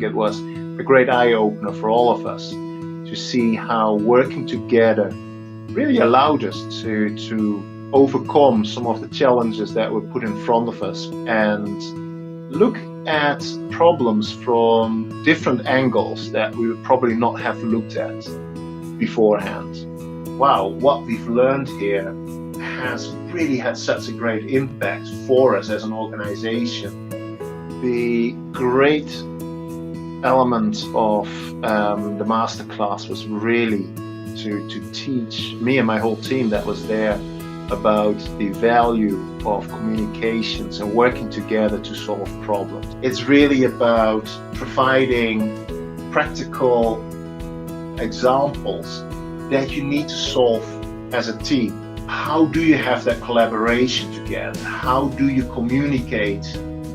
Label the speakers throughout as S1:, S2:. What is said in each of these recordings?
S1: it was a great eye-opener for all of us to see how working together really allowed us to overcome some of the challenges that were put in front of us and look at problems from different angles that we would probably not have looked at beforehand. Wow, what we've learned here has really had such a great impact for us as an organization. The great element of the masterclass was really to teach me and my whole team that was there about the value of communications and working together to solve problems. It's really about providing practical examples that you need to solve as a team. How do you have that collaboration together? How do you communicate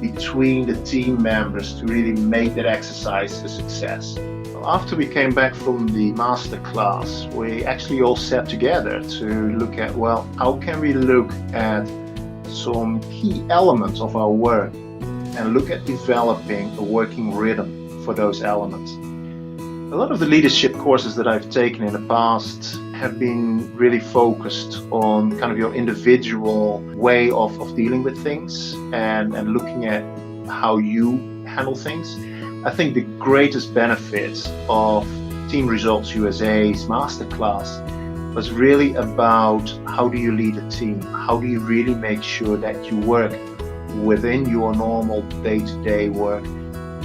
S1: between the team members to really make that exercise a success? After we came back from the masterclass, we actually all sat together to look at, well, how can we look at some key elements of our work and look at developing a working rhythm for those elements. A lot of the leadership courses that I've taken in the past have been really focused on kind of your individual way of dealing with things and looking at how you handle things. I think the greatest benefit of Team Results USA's masterclass was really about how do you lead a team? How do you really make sure that you work within your normal day-to-day work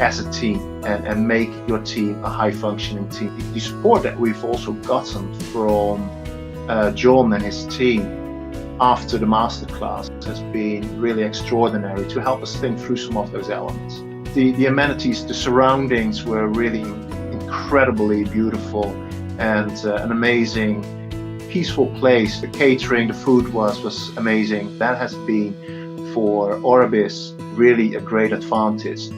S1: as a team and make your team a high-functioning team? The support that we've also gotten from John and his team after the masterclass has been really extraordinary to help us think through some of those elements. The amenities, the surroundings were really incredibly beautiful and an amazing, peaceful place. The catering, the food was amazing. That has been for Orbis really a great advantage